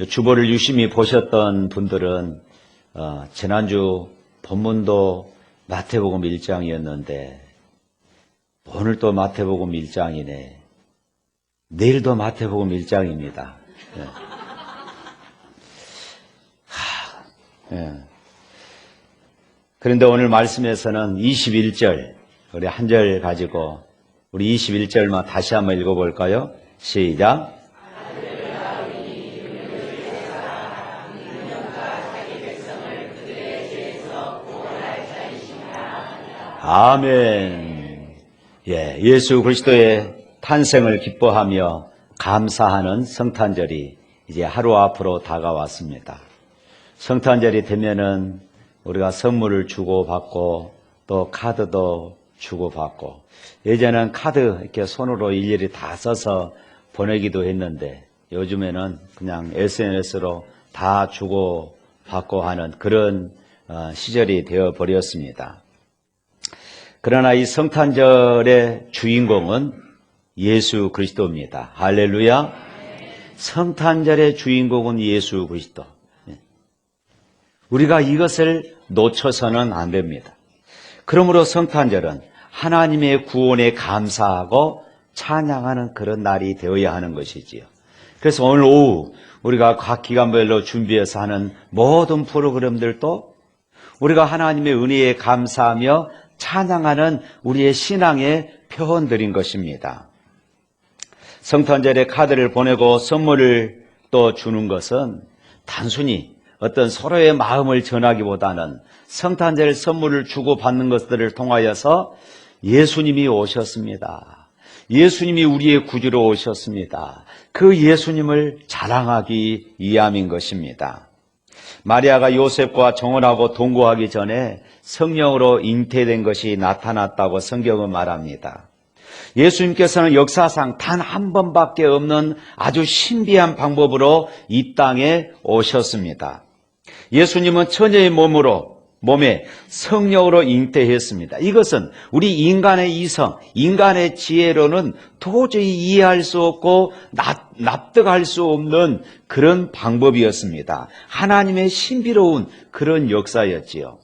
주보를 유심히 보셨던 분들은 지난주 본문도 마태복음 1장이었는데 오늘 또 마태복음 1장이네. 내일도 마태복음 1장입니다. 그런데 오늘 말씀에서는 21절, 우리 한 절 가지고 우리 21절만 다시 한번 읽어볼까요? 시작. 아멘. 예수 그리스도의 탄생을 기뻐하며 감사하는 성탄절이 이제 하루 앞으로 다가왔습니다. 성탄절이 되면은 우리가 선물을 주고받고 또 카드도 주고받고, 예전에는 카드 이렇게 손으로 일일이 다 써서 보내기도 했는데 요즘에는 그냥 SNS로 다 주고받고 하는 그런 시절이 되어버렸습니다. 그러나 이 성탄절의 주인공은 예수 그리스도입니다. 할렐루야. 성탄절의 주인공은 예수 그리스도. 우리가 이것을 놓쳐서는 안 됩니다. 그러므로 성탄절은 하나님의 구원에 감사하고 찬양하는 그런 날이 되어야 하는 것이지요. 그래서 오늘 오후 우리가 각 기간별로 준비해서 하는 모든 프로그램들도 우리가 하나님의 은혜에 감사하며 찬양하는 우리의 신앙의 표현들인 것입니다. 성탄절에 카드를 보내고 선물을 또 주는 것은 단순히 어떤 서로의 마음을 전하기보다는 성탄절 선물을 주고받는 것들을 통하여서 예수님이 오셨습니다. 예수님이 우리의 구주로 오셨습니다. 그 예수님을 자랑하기 위함인 것입니다. 마리아가 요셉과 정혼하고 동거하기 전에 성령으로 잉태된 것이 나타났다고 성경은 말합니다. 예수님께서는 역사상 단 한 번밖에 없는 아주 신비한 방법으로 이 땅에 오셨습니다. 예수님은 처녀의 몸에 성령으로 잉태했습니다. 이것은 우리 인간의 이성, 인간의 지혜로는 도저히 이해할 수 없고 납득할 수 없는 그런 방법이었습니다. 하나님의 신비로운 그런 역사였지요.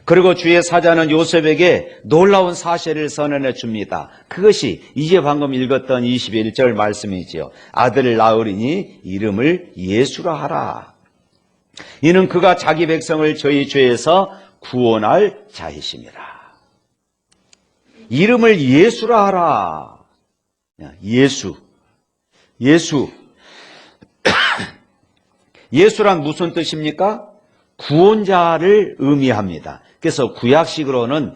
그리고 주의 사자는 요셉에게 놀라운 사실을 선언해 줍니다. 그것이 이제 방금 읽었던 21절 말씀이지요. 아들을 낳으리니 이름을 예수라 하라. 이는 그가 자기 백성을 저희 죄에서 구원할 자이심이라. 이름을 예수라 하라. 예수. 예수란 무슨 뜻입니까? 구원자를 의미합니다. 그래서 구약식으로는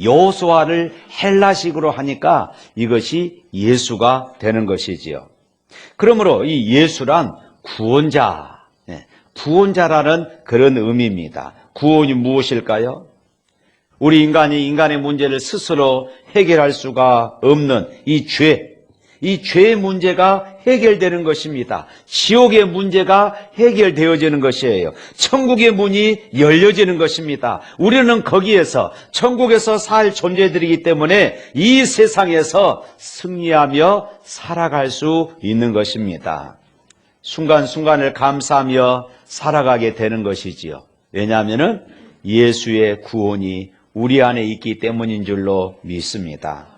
여호수아를 헬라식으로 하니까 이것이 예수가 되는 것이지요. 그러므로 이 예수란 구원자라는 그런 의미입니다. 구원이 무엇일까요? 우리 인간이 인간의 문제를 스스로 해결할 수가 없는 이 죄의 문제가 해결되는 것입니다. 지옥의 문제가 해결되어지는 것이에요. 천국의 문이 열려지는 것입니다. 우리는 거기에서 천국에서 살 존재들이기 때문에 이 세상에서 승리하며 살아갈 수 있는 것입니다. 순간순간을 감사하며 살아가게 되는 것이지요. 왜냐하면 예수의 구원이 우리 안에 있기 때문인 줄로 믿습니다.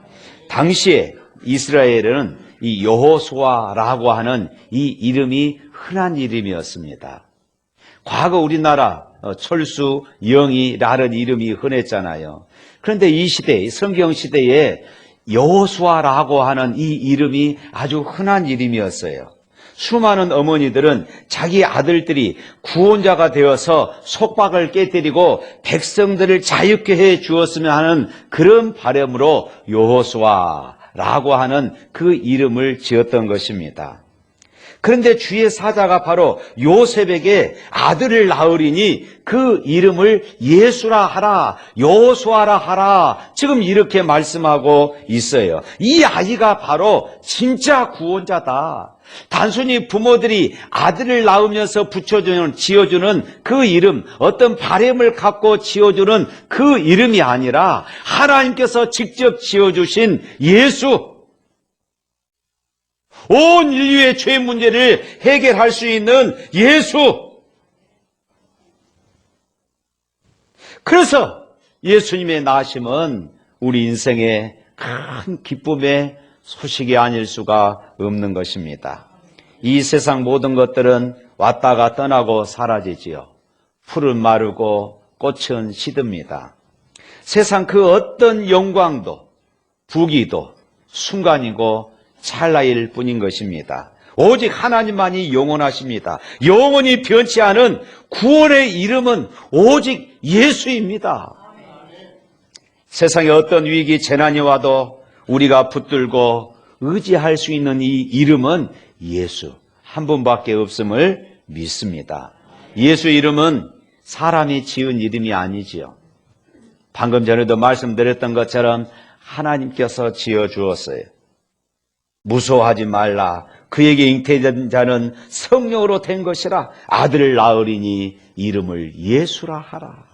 당시에 이스라엘은 이 여호수아라고 하는 이 이름이 흔한 이름이었습니다. 과거 우리나라 철수, 영이, 라는 이름이 흔했잖아요. 그런데 이 시대, 성경 시대에 여호수아라고 하는 이 이름이 아주 흔한 이름이었어요. 수많은 어머니들은 자기 아들들이 구원자가 되어서 속박을 깨뜨리고 백성들을 자유케 해 주었으면 하는 그런 바람으로 여호수아라고 하는 그 이름을 지었던 것입니다. 그런데 주의 사자가 바로 요셉에게 아들을 낳으리니 그 이름을 예수라 하라, 여호수아라 하라, 지금 이렇게 말씀하고 있어요. 이 아이가 바로 진짜 구원자다. 단순히 부모들이 아들을 낳으면서 지어주는 그 이름, 어떤 바램을 갖고 지어주는 그 이름이 아니라 하나님께서 직접 지어주신 예수, 온 인류의 죄 문제를 해결할 수 있는 예수. 그래서 예수님의 나심은 우리 인생의 큰 기쁨의 소식이 아닐 수가 없는 것입니다. 이 세상 모든 것들은 왔다가 떠나고 사라지지요. 풀은 마르고 꽃은 시듭니다. 세상 그 어떤 영광도 부귀도 순간이고 찰나일 뿐인 것입니다. 오직 하나님만이 영원하십니다. 영원히 변치 않은 구원의 이름은 오직 예수입니다. 세상에 어떤 위기, 재난이 와도 우리가 붙들고 의지할 수 있는 이 이름은 예수 한 분밖에 없음을 믿습니다. 예수 이름은 사람이 지은 이름이 아니지요. 방금 전에도 말씀드렸던 것처럼 하나님께서 지어주었어요. 무서워하지 말라. 그에게 잉태된 자는 성령으로 된 것이라. 아들을 낳으리니 이름을 예수라 하라.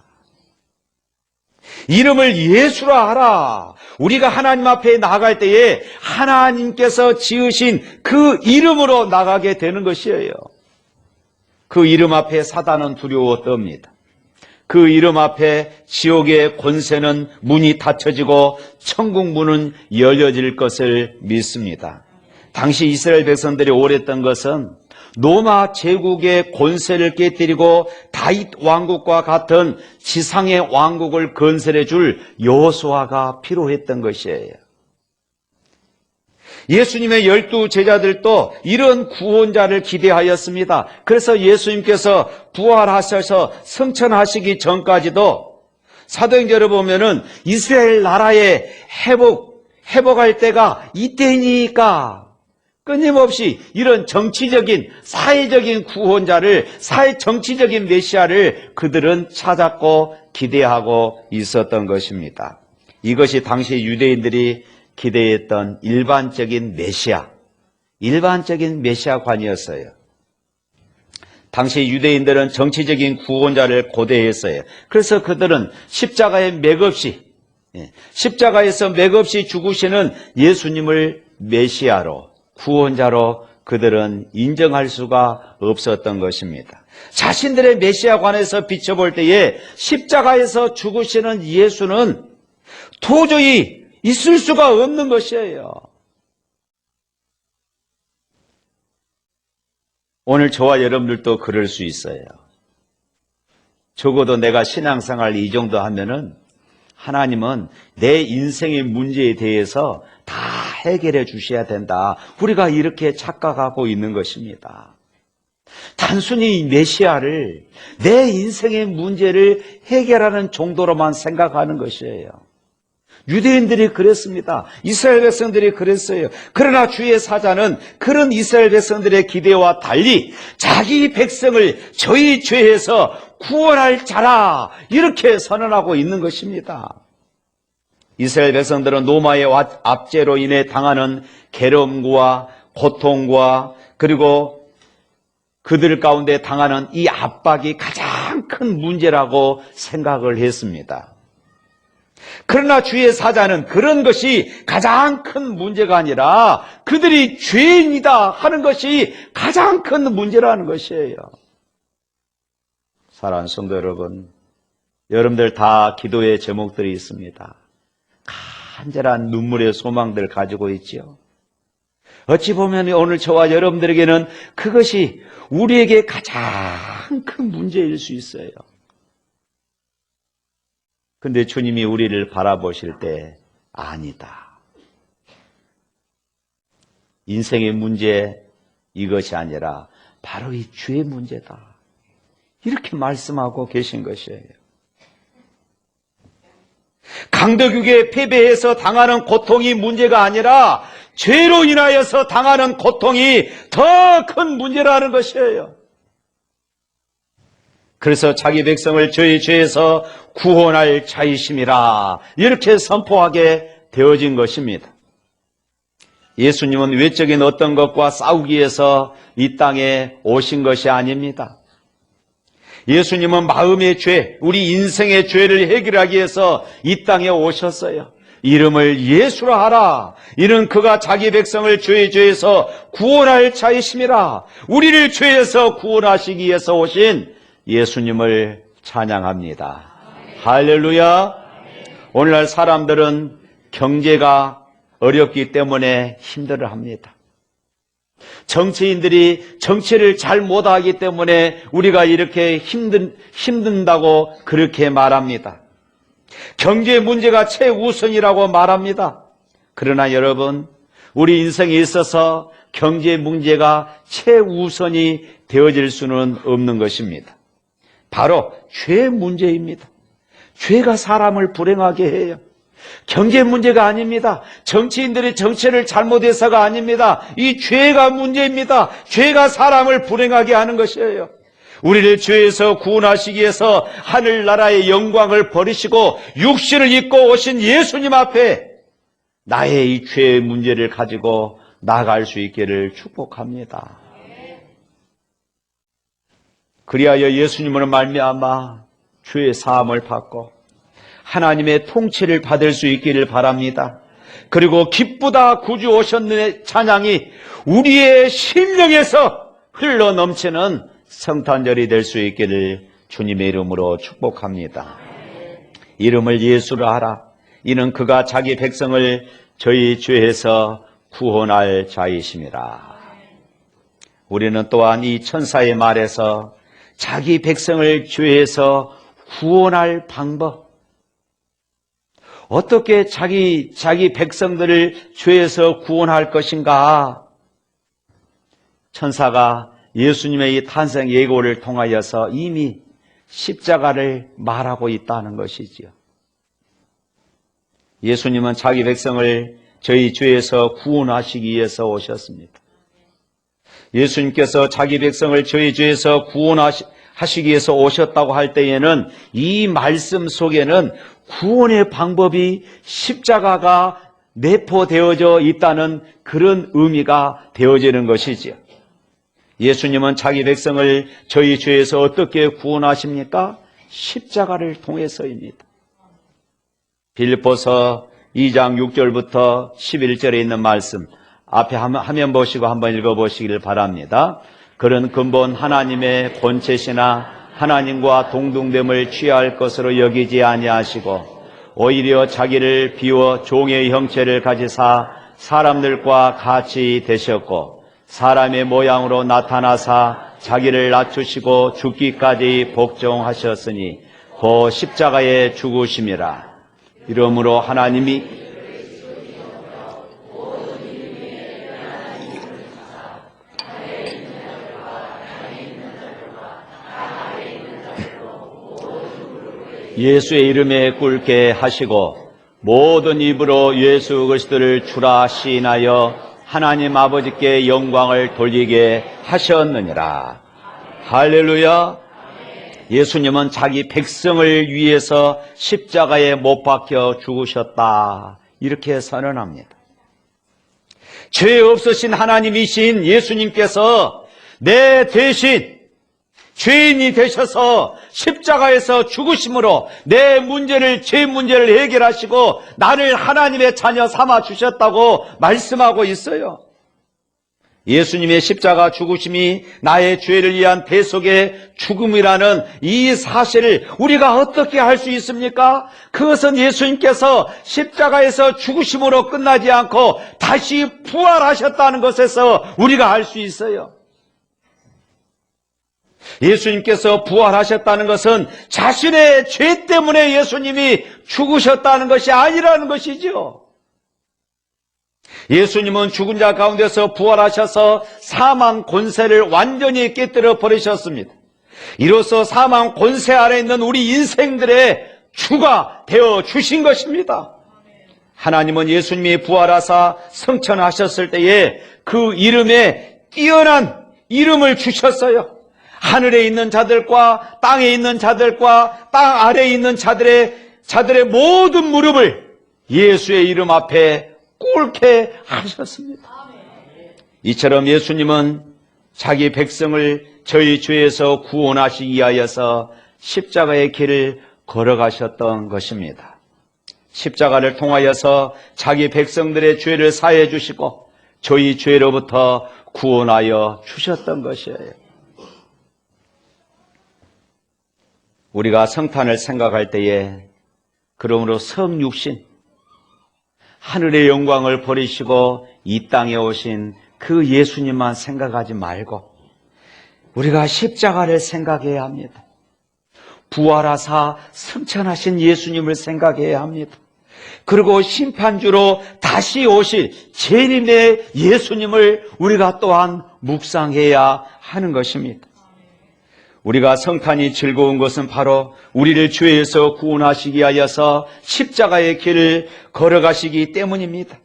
이름을 예수라 하라. 우리가 하나님 앞에 나갈 때에 하나님께서 지으신 그 이름으로 나가게 되는 것이에요. 그 이름 앞에 사단은 두려워 떱니다. 그 이름 앞에 지옥의 권세는 문이 닫혀지고 천국 문은 열려질 것을 믿습니다. 당시 이스라엘 백성들이 오랬던 것은 로마 제국의 권세를 깨뜨리고 다윗 왕국과 같은 지상의 왕국을 건설해 줄 여호수아가 필요했던 것이에요. 예수님의 12 제자들도 이런 구원자를 기대하였습니다. 그래서 예수님께서 부활하셔서 승천하시기 전까지도 사도행전을 보면은 이스라엘 나라의 회복할 때가 이때니까 끊임없이 이런 정치적인 사회적인 구원자를, 정치적인 메시아를 그들은 찾았고 기대하고 있었던 것입니다. 이것이 당시 유대인들이 기대했던 일반적인 메시아관이었어요. 당시 유대인들은 정치적인 구원자를 고대했어요. 그래서 그들은 십자가에서 맥없이 죽으시는 예수님을 메시아로, 구원자로 그들은 인정할 수가 없었던 것입니다. 자신들의 메시아관에서 비춰볼 때에 십자가에서 죽으시는 예수는 도저히 있을 수가 없는 것이에요. 오늘 저와 여러분들도 그럴 수 있어요. 적어도 내가 신앙생활 이 정도 하면은 하나님은 내 인생의 문제에 대해서 다 해결해 주셔야 된다. 우리가 이렇게 착각하고 있는 것입니다. 단순히 메시아를 내 인생의 문제를 해결하는 정도로만 생각하는 것이에요. 유대인들이 그랬습니다. 이스라엘 백성들이 그랬어요. 그러나 주의 사자는 그런 이스라엘 백성들의 기대와 달리 자기 백성을 저희 죄에서 구원할 자라 이렇게 선언하고 있는 것입니다. 이스라엘 백성들은 로마의 압제로 인해 당하는 괴로움과 고통과 그리고 그들 가운데 당하는 이 압박이 가장 큰 문제라고 생각을 했습니다. 그러나 주의 사자는 그런 것이 가장 큰 문제가 아니라 그들이 죄인이다 하는 것이 가장 큰 문제라는 것이에요. 사랑하는 성도 여러분, 여러분들 다 기도의 제목들이 있습니다. 간절한 눈물의 소망들을 가지고 있지요. 어찌 보면 오늘 저와 여러분들에게는 그것이 우리에게 가장 큰 문제일 수 있어요. 근데 주님이 우리를 바라보실 때 아니다. 인생의 문제 이것이 아니라 바로 이 죄의 문제다. 이렇게 말씀하고 계신 것이에요. 강도국에 패배해서 당하는 고통이 문제가 아니라 죄로 인하여서 당하는 고통이 더 큰 문제라는 것이에요. 그래서 자기 백성을 저희 죄에서 구원할 자이심이라 이렇게 선포하게 되어진 것입니다. 예수님은 외적인 어떤 것과 싸우기 위해서 이 땅에 오신 것이 아닙니다. 예수님은 마음의 죄, 우리 인생의 죄를 해결하기 위해서 이 땅에 오셨어요. 이름을 예수라 하라. 이는 그가 자기 백성을 죄의 죄에서 구원할 자이심이라. 우리를 죄에서 구원하시기 위해서 오신 예수님을 찬양합니다. 할렐루야. 오늘날 사람들은 경제가 어렵기 때문에 힘들어합니다. 정치인들이 정치를 잘 못하기 때문에 우리가 이렇게 힘든다고 그렇게 말합니다. 경제 문제가 최우선이라고 말합니다. 그러나 여러분, 우리 인생에 있어서 경제 문제가 최우선이 되어질 수는 없는 것입니다. 바로 죄 문제입니다. 죄가 사람을 불행하게 해요. 경제 문제가 아닙니다. 정치인들이 정치를 잘못해서가 아닙니다. 이 죄가 문제입니다. 죄가 사람을 불행하게 하는 것이에요. 우리를 죄에서 구원하시기 위해서 하늘나라의 영광을 버리시고 육신을 입고 오신 예수님 앞에 나의 이 죄의 문제를 가지고 나아갈 수 있기를 축복합니다. 그리하여 예수님으로 말미암아 죄의 사함을 받고 하나님의 통치를 받을 수 있기를 바랍니다. 그리고 기쁘다 구주 오셨네 찬양이 우리의 심령에서 흘러넘치는 성탄절이 될 수 있기를 주님의 이름으로 축복합니다. 이름을 예수라 하라. 이는 그가 자기 백성을 저희 죄에서 구원할 자이심이라. 우리는 또한 이 천사의 말에서 자기 백성을 죄에서 구원할 방법, 어떻게 자기 백성들을 죄에서 구원할 것인가? 천사가 예수님의 이 탄생 예고를 통하여서 이미 십자가를 말하고 있다는 것이지요. 예수님은 자기 백성을 저희 죄에서 구원하시기 위해서 오셨습니다. 예수님께서 자기 백성을 저희 죄에서 구원하시기 위해서 오셨다고 할 때에는 이 말씀 속에는 구원의 방법이 십자가가 내포되어져 있다는 그런 의미가 되어지는 것이지요. 예수님은 자기 백성을 저희 죄에서 어떻게 구원하십니까? 십자가를 통해서입니다. 빌립보서 2장 6절부터 11절에 있는 말씀 앞에 화면 보시고 한번 읽어보시기를 바랍니다. 그런 근본 하나님의 본체시나 하나님과 동등됨을 취할 것으로 여기지 아니하시고 오히려 자기를 비워 종의 형체를 가지사 사람들과 같이 되셨고 사람의 모양으로 나타나사 자기를 낮추시고 죽기까지 복종하셨으니 그 십자가에 죽으심이라. 이러므로 하나님이 예수의 이름에 꿇게 하시고 모든 입으로 예수 그리스도를 주라 시인하여 하나님 아버지께 영광을 돌리게 하셨느니라. 할렐루야. 예수님은 자기 백성을 위해서 십자가에 못 박혀 죽으셨다. 이렇게 선언합니다. 죄 없으신 하나님이신 예수님께서 내 대신 죄인이 되셔서 십자가에서 죽으심으로 내 문제를, 죄 문제를 해결하시고 나를 하나님의 자녀 삼아 주셨다고 말씀하고 있어요. 예수님의 십자가 죽으심이 나의 죄를 위한 대속의 죽음이라는 이 사실을 우리가 어떻게 할 수 있습니까? 그것은 예수님께서 십자가에서 죽으심으로 끝나지 않고 다시 부활하셨다는 것에서 우리가 알 수 있어요. 예수님께서 부활하셨다는 것은 자신의 죄 때문에 예수님이 죽으셨다는 것이 아니라는 것이죠. 예수님은 죽은 자 가운데서 부활하셔서 사망 권세를 완전히 깨뜨려 버리셨습니다. 이로써 사망 권세 아래 있는 우리 인생들의 주가 되어 주신 것입니다. 하나님은 예수님이 부활하사 성천하셨을 때에 그 이름에 뛰어난 이름을 주셨어요. 하늘에 있는 자들과 땅에 있는 자들과 땅 아래에 있는 자들의 모든 무릎을 예수의 이름 앞에 꿇게 하셨습니다. 이처럼 예수님은 자기 백성을 저희 죄에서 구원하시기 위하여서 십자가의 길을 걸어가셨던 것입니다. 십자가를 통하여서 자기 백성들의 죄를 사해 주시고 저희 죄로부터 구원하여 주셨던 것이에요. 우리가 성탄을 생각할 때에 그러므로 성육신, 하늘의 영광을 버리시고 이 땅에 오신 그 예수님만 생각하지 말고 우리가 십자가를 생각해야 합니다. 부활하사 승천하신 예수님을 생각해야 합니다. 그리고 심판주로 다시 오실 재림의 예수님을 우리가 또한 묵상해야 하는 것입니다. 우리가 성탄이 즐거운 것은 바로 우리를 죄에서 구원하시기 위하여서 십자가의 길을 걸어가시기 때문입니다.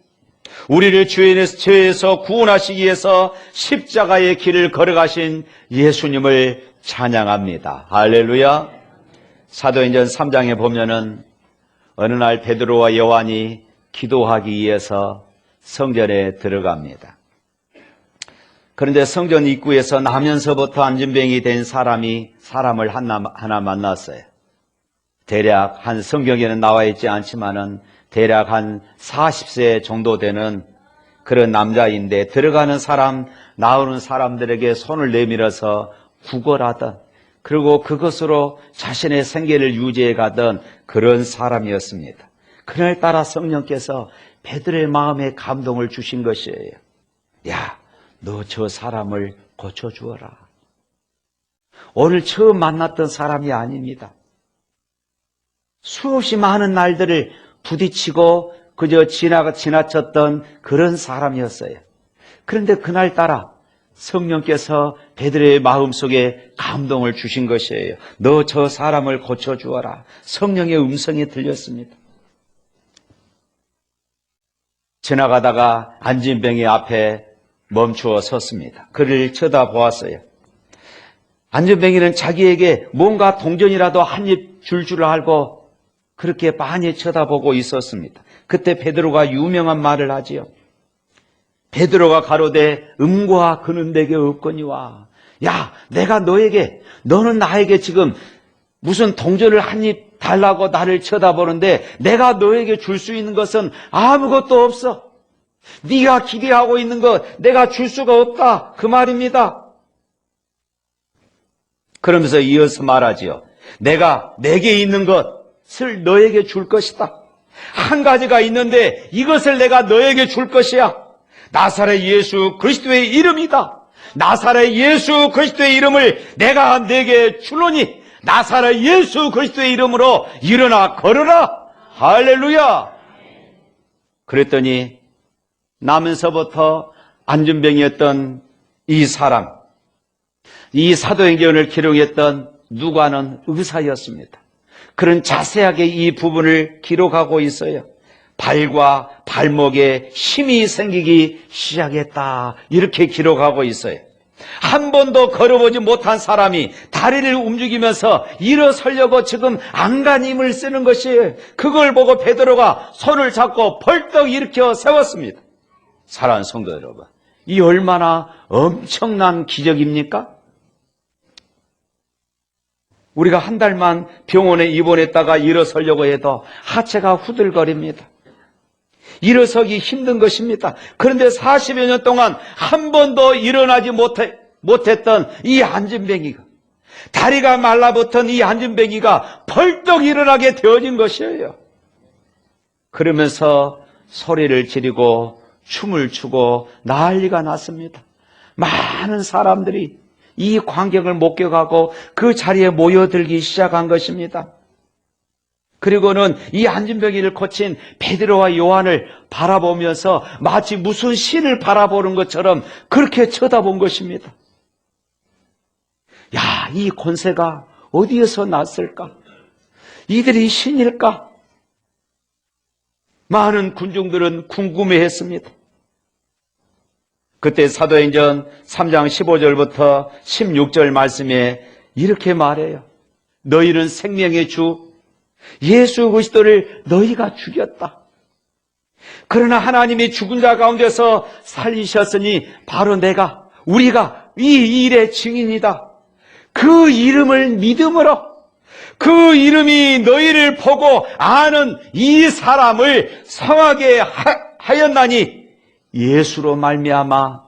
우리를 죄에서 구원하시기 위해서 십자가의 길을 걸어가신 예수님을 찬양합니다. 할렐루야. 사도행전 3장에 보면은 어느 날 베드로와 요한이 기도하기 위해서 성전에 들어갑니다. 그런데 성전 입구에서 나면서부터 안진뱅이 된 사람을 하나 만났어요. 대략 한 성경에는 나와 있지 않지만은 대략 한 40세 정도 되는 그런 남자인데 들어가는 사람, 나오는 사람들에게 손을 내밀어서 구걸하던, 그리고 그것으로 자신의 생계를 유지해 가던 그런 사람이었습니다. 그날따라 성령께서 베드로의 마음에 감동을 주신 것이에요. 야, 너 저 사람을 고쳐주어라. 오늘 처음 만났던 사람이 아닙니다. 수없이 많은 날들을 부딪히고 그저 지나쳤던 그런 사람이었어요. 그런데 그날따라 성령께서 베드로의 마음속에 감동을 주신 것이에요. 너 저 사람을 고쳐주어라. 성령의 음성이 들렸습니다. 지나가다가 안진뱅이 앞에 멈추어 섰습니다. 그를 쳐다보았어요. 안진뱅이는 자기에게 뭔가 동전이라도 한 입 줄 줄 알고 그렇게 많이 쳐다보고 있었습니다. 그때 베드로가 유명한 말을 하지요. 베드로가 가로되 음과 금은 내게 없거니와. 야, 내가 너는 나에게 지금 무슨 동전을 한 입 달라고 나를 쳐다보는데 내가 너에게 줄 수 있는 것은 아무것도 없어. 네가 기대하고 있는 것 내가 줄 수가 없다, 그 말입니다. 그러면서 이어서 말하지요. 내가 내게 있는 것을 너에게 줄 것이다. 한 가지가 있는데 이것을 내가 너에게 줄 것이야. 나사렛 예수 그리스도의 이름이다. 나사렛 예수 그리스도의 이름을 내가 내게 주노니 나사렛 예수 그리스도의 이름으로 일어나 걸어라. 할렐루야. 그랬더니 나면서부터 안진뱅이였던 이 사람, 이 사도행전을 기록했던 누가는 의사였습니다. 그런 자세하게 이 부분을 기록하고 있어요. 발과 발목에 힘이 생기기 시작했다, 이렇게 기록하고 있어요. 한 번도 걸어보지 못한 사람이 다리를 움직이면서 일어서려고 지금 안간힘을 쓰는 것이에요. 그걸 보고 베드로가 손을 잡고 벌떡 일으켜 세웠습니다. 사랑하는 성도 여러분, 이 얼마나 엄청난 기적입니까? 우리가 한 달만 병원에 입원했다가 일어서려고 해도 하체가 후들거립니다. 일어서기 힘든 것입니다. 그런데 40여 년 동안 한 번도 일어나지 못했던 이 안진뱅이가, 다리가 말라붙은 이 안진뱅이가 벌떡 일어나게 되어진 것이에요. 그러면서 소리를 지르고 춤을 추고 난리가 났습니다. 많은 사람들이 이 광경을 목격하고 그 자리에 모여들기 시작한 것입니다. 그리고는 이 안진뱅이를 고친 베드로와 요한을 바라보면서 마치 무슨 신을 바라보는 것처럼 그렇게 쳐다본 것입니다. 야, 이 권세가 어디에서 났을까? 이들이 신일까? 많은 군중들은 궁금해했습니다. 그때 사도행전 3장 15절부터 16절 말씀에 이렇게 말해요. 너희는 생명의 주 예수 그리스도를 너희가 죽였다. 그러나 하나님이 죽은 자 가운데서 살리셨으니 바로 우리가 이 일의 증인이다. 그 이름을 믿음으로, 그 이름이 너희를 보고 아는 이 사람을 성하게 하였나니 예수로 말미암아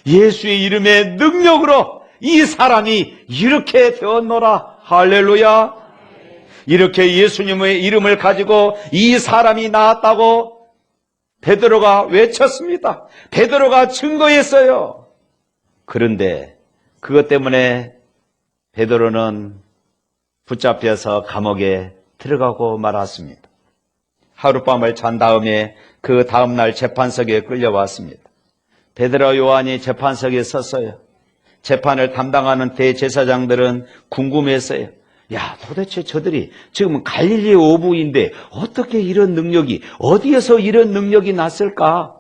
예수의 이름의 능력으로 이 사람이 이렇게 되었노라. 할렐루야. 이렇게 예수님의 이름을 가지고 이 사람이 나았다고 베드로가 외쳤습니다. 베드로가 증거했어요. 그런데 그것 때문에 베드로는 붙잡혀서 감옥에 들어가고 말았습니다. 하룻밤을 잔 다음에 그 다음날 재판석에 끌려왔습니다. 베드로 요한이 재판석에 섰어요. 재판을 담당하는 대제사장들은 궁금했어요. 야, 도대체 저들이 지금 갈릴리 어부인데 어떻게 이런 능력이, 어디에서 이런 능력이 났을까?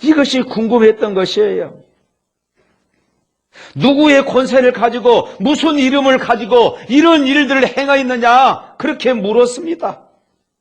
이것이 궁금했던 것이에요. 누구의 권세를 가지고 무슨 이름을 가지고 이런 일들을 행하였느냐 그렇게 물었습니다.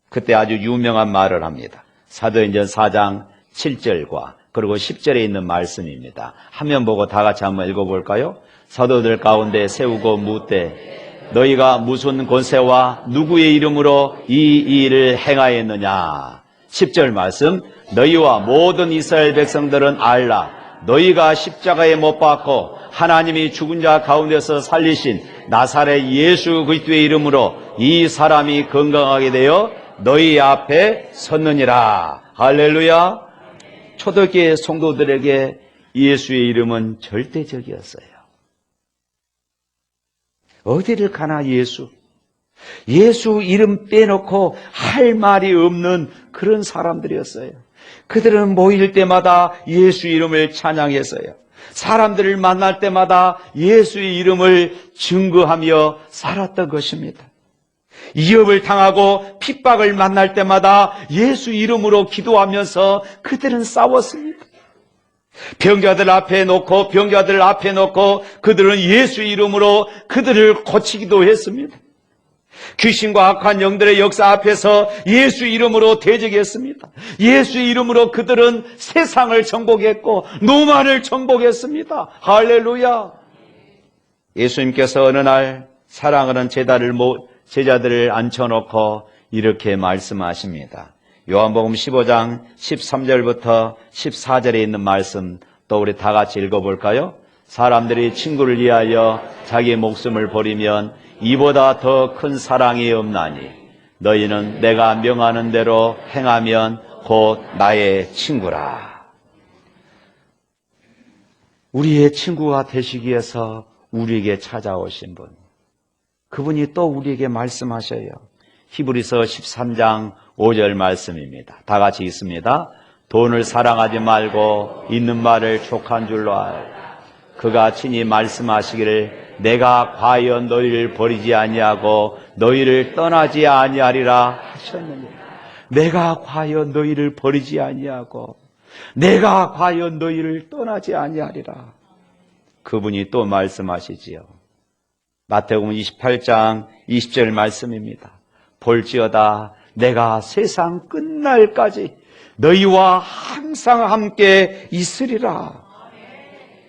그때 아주 유명한 말을 합니다. 사도행전 4장 7절과 그리고 10절에 있는 말씀입니다. 화면 보고 다 같이 한번 읽어볼까요? 사도들 가운데 세우고 묻되 너희가 무슨 권세와 누구의 이름으로 이 일을 행하였느냐. 10절 말씀, 너희와 모든 이스라엘 백성들은 알라. 너희가 십자가에 못 박고 하나님이 죽은 자 가운데서 살리신 나사렛 예수 그리스도의 이름으로 이 사람이 건강하게 되어 너희 앞에 섰느니라. 할렐루야. 초대교회 성도들에게 예수의 이름은 절대적이었어요. 어디를 가나 예수 이름 빼놓고 할 말이 없는 그런 사람들이었어요. 그들은 모일 때마다 예수 이름을 찬양했어요. 사람들을 만날 때마다 예수의 이름을 증거하며 살았던 것입니다. 위협을 당하고 핍박을 만날 때마다 예수 이름으로 기도하면서 그들은 싸웠습니다. 병자들 앞에 놓고 그들은 예수 이름으로 그들을 고치기도 했습니다. 귀신과 악한 영들의 역사 앞에서 예수 이름으로 대적했습니다. 예수 이름으로 그들은 세상을 정복했고 노만을 정복했습니다. 할렐루야. 예수님께서 어느 날 사랑하는 제자들을 앉혀놓고 이렇게 말씀하십니다. 요한복음 15장 13절부터 14절에 있는 말씀 또 우리 다 같이 읽어볼까요? 사람들이 친구를 위하여 자기 목숨을 버리면 이보다 더 큰 사랑이 없나니 너희는 내가 명하는 대로 행하면 곧 나의 친구라. 우리의 친구가 되시기 위해서 우리에게 찾아오신 분, 그분이 또 우리에게 말씀하셔요. 히브리서 13장 5절 말씀입니다. 다 같이 읽습니다. 돈을 사랑하지 말고 있는 말을 족한 줄로 알라. 그가 친히 말씀하시기를 내가 과연 너희를 버리지 아니하고 너희를 떠나지 아니하리라 하셨느니라. 내가 과연 너희를 버리지 아니하고 내가 과연 너희를 떠나지 아니하리라. 그분이 또 말씀하시지요. 마태복음 28장 20절 말씀입니다. 볼지어다 내가 세상 끝날까지 너희와 항상 함께 있으리라.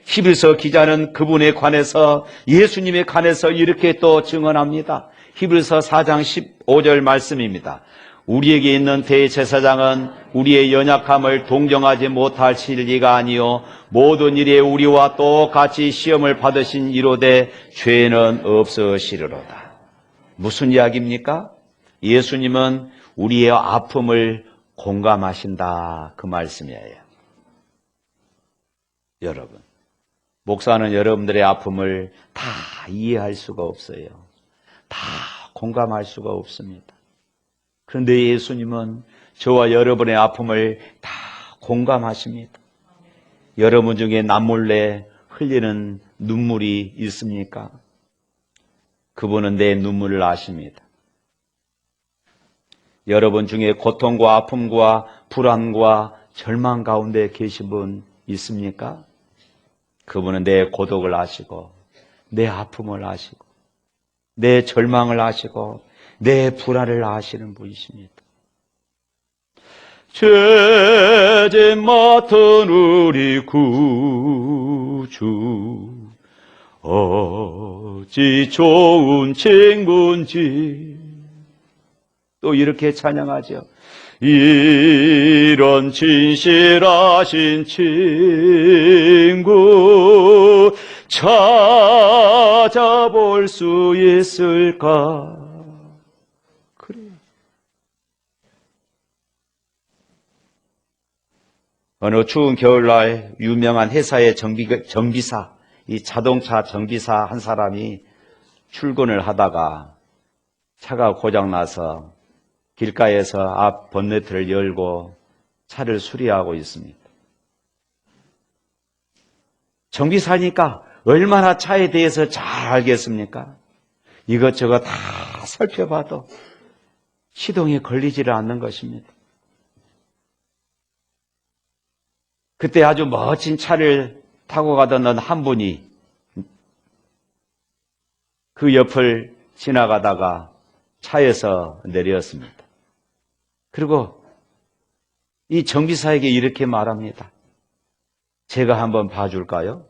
히브리서 기자는 그분에 관해서 예수님에 관해서 이렇게 또 증언합니다. 히브리서 4장 15절 말씀입니다. 우리에게 있는 대제사장은 우리의 연약함을 동정하지 못하실 리가 아니요 모든 일에 우리와 똑같이 시험을 받으신 이로되 죄는 없으시리로다. 무슨 이야기입니까? 예수님은 우리의 아픔을 공감하신다, 그 말씀이에요. 여러분, 목사는 여러분들의 아픔을 다 이해할 수가 없어요. 다 공감할 수가 없습니다. 그런데 예수님은 저와 여러분의 아픔을 다 공감하십니다. 여러분 중에 남몰래 흘리는 눈물이 있습니까? 그분은 내 눈물을 아십니다. 여러분 중에 고통과 아픔과 불안과 절망 가운데 계신 분 있습니까? 그분은 내 고독을 아시고 내 아픔을 아시고 내 절망을 아시고 내 불안을 아시는 분이십니다. 죄짐 맡은 우리 구주 어찌 좋은 친구인지. 또 이렇게 찬양하죠. 이런 진실하신 친구 찾아볼 수 있을까? 그래요. 어느 추운 겨울날 유명한 회사의 정비사, 이 자동차 정비사 한 사람이 출근을 하다가 차가 고장나서 길가에서 앞 본네트를 열고 차를 수리하고 있습니다. 정비사니까 얼마나 차에 대해서 잘 알겠습니까? 이것저것 다 살펴봐도 시동이 걸리지를 않는 것입니다. 그때 아주 멋진 차를 타고 가던 한 분이 그 옆을 지나가다가 차에서 내렸습니다. 그리고 이 정비사에게 이렇게 말합니다. 제가 한번 봐줄까요?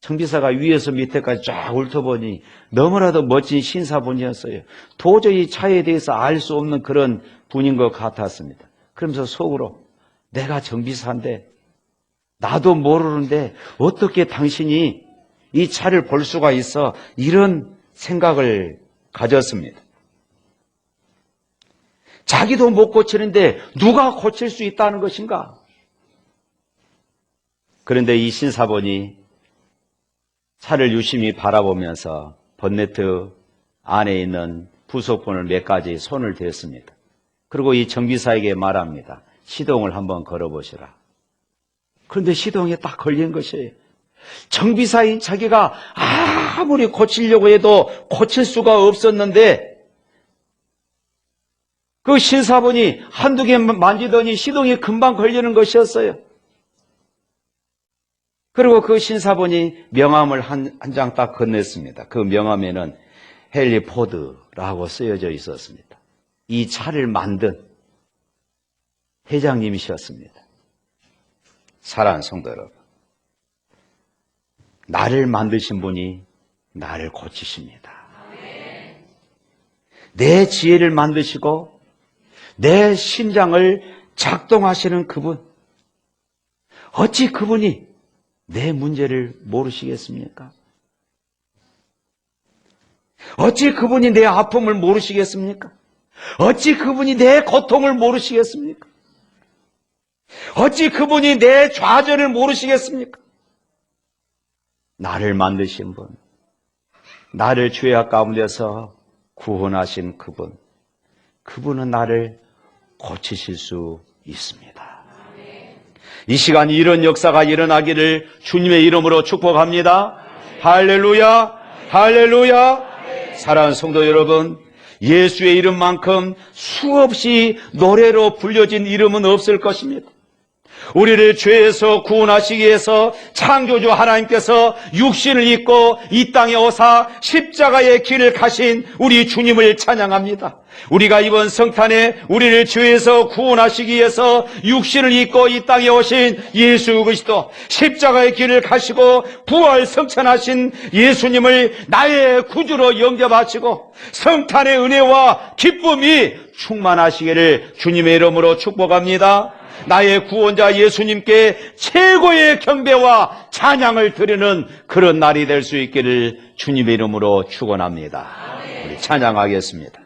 정비사가 위에서 밑에까지 쫙 훑어보니 너무나도 멋진 신사분이었어요. 도저히 차에 대해서 알 수 없는 그런 분인 것 같았습니다. 그러면서 속으로 내가 정비사인데 나도 모르는데 어떻게 당신이 이 차를 볼 수가 있어? 이런 생각을 가졌습니다. 자기도 못 고치는데 누가 고칠 수 있다는 것인가? 그런데 이 신사분이 차를 유심히 바라보면서 본네트 안에 있는 부속품을 몇 가지 손을 댔습니다. 그리고 이 정비사에게 말합니다. 시동을 한번 걸어보시라. 그런데 시동에 딱 걸린 것이에요. 정비사인 자기가 아무리 고치려고 해도 고칠 수가 없었는데 그 신사분이 한두 개 만지더니 시동이 금방 걸리는 것이었어요. 그리고 그 신사분이 명함을 한 장 딱 건넸습니다. 그 명함에는 헨리 포드라고 쓰여져 있었습니다. 이 차를 만든 회장님이셨습니다. 사랑하는 성도 여러분, 나를 만드신 분이 나를 고치십니다. 내 지혜를 만드시고 내 심장을 작동하시는 그분, 어찌 그분이 내 문제를 모르시겠습니까? 어찌 그분이 내 아픔을 모르시겠습니까? 어찌 그분이 내 고통을 모르시겠습니까? 어찌 그분이 내 좌절을 모르시겠습니까? 나를 만드신 분, 나를 죄악 가운데서 구원하신 그분, 그분은 나를 고치실 수 있습니다. 이 시간 이런 역사가 일어나기를 주님의 이름으로 축복합니다. 할렐루야, 할렐루야. 사랑하는 성도 여러분, 예수의 이름만큼 수없이 노래로 불려진 이름은 없을 것입니다. 우리를 죄에서 구원하시기 위해서 창조주 하나님께서 육신을 입고 이 땅에 오사 십자가의 길을 가신 우리 주님을 찬양합니다. 우리가 이번 성탄에 우리를 죄에서 구원하시기 위해서 육신을 입고 이 땅에 오신 예수 그리스도, 십자가의 길을 가시고 부활 성천하신 예수님을 나의 구주로 영접하시고 성탄의 은혜와 기쁨이 충만하시기를 주님의 이름으로 축복합니다. 나의 구원자 예수님께 최고의 경배와 찬양을 드리는 그런 날이 될 수 있기를 주님의 이름으로 축원합니다. 우리 찬양하겠습니다.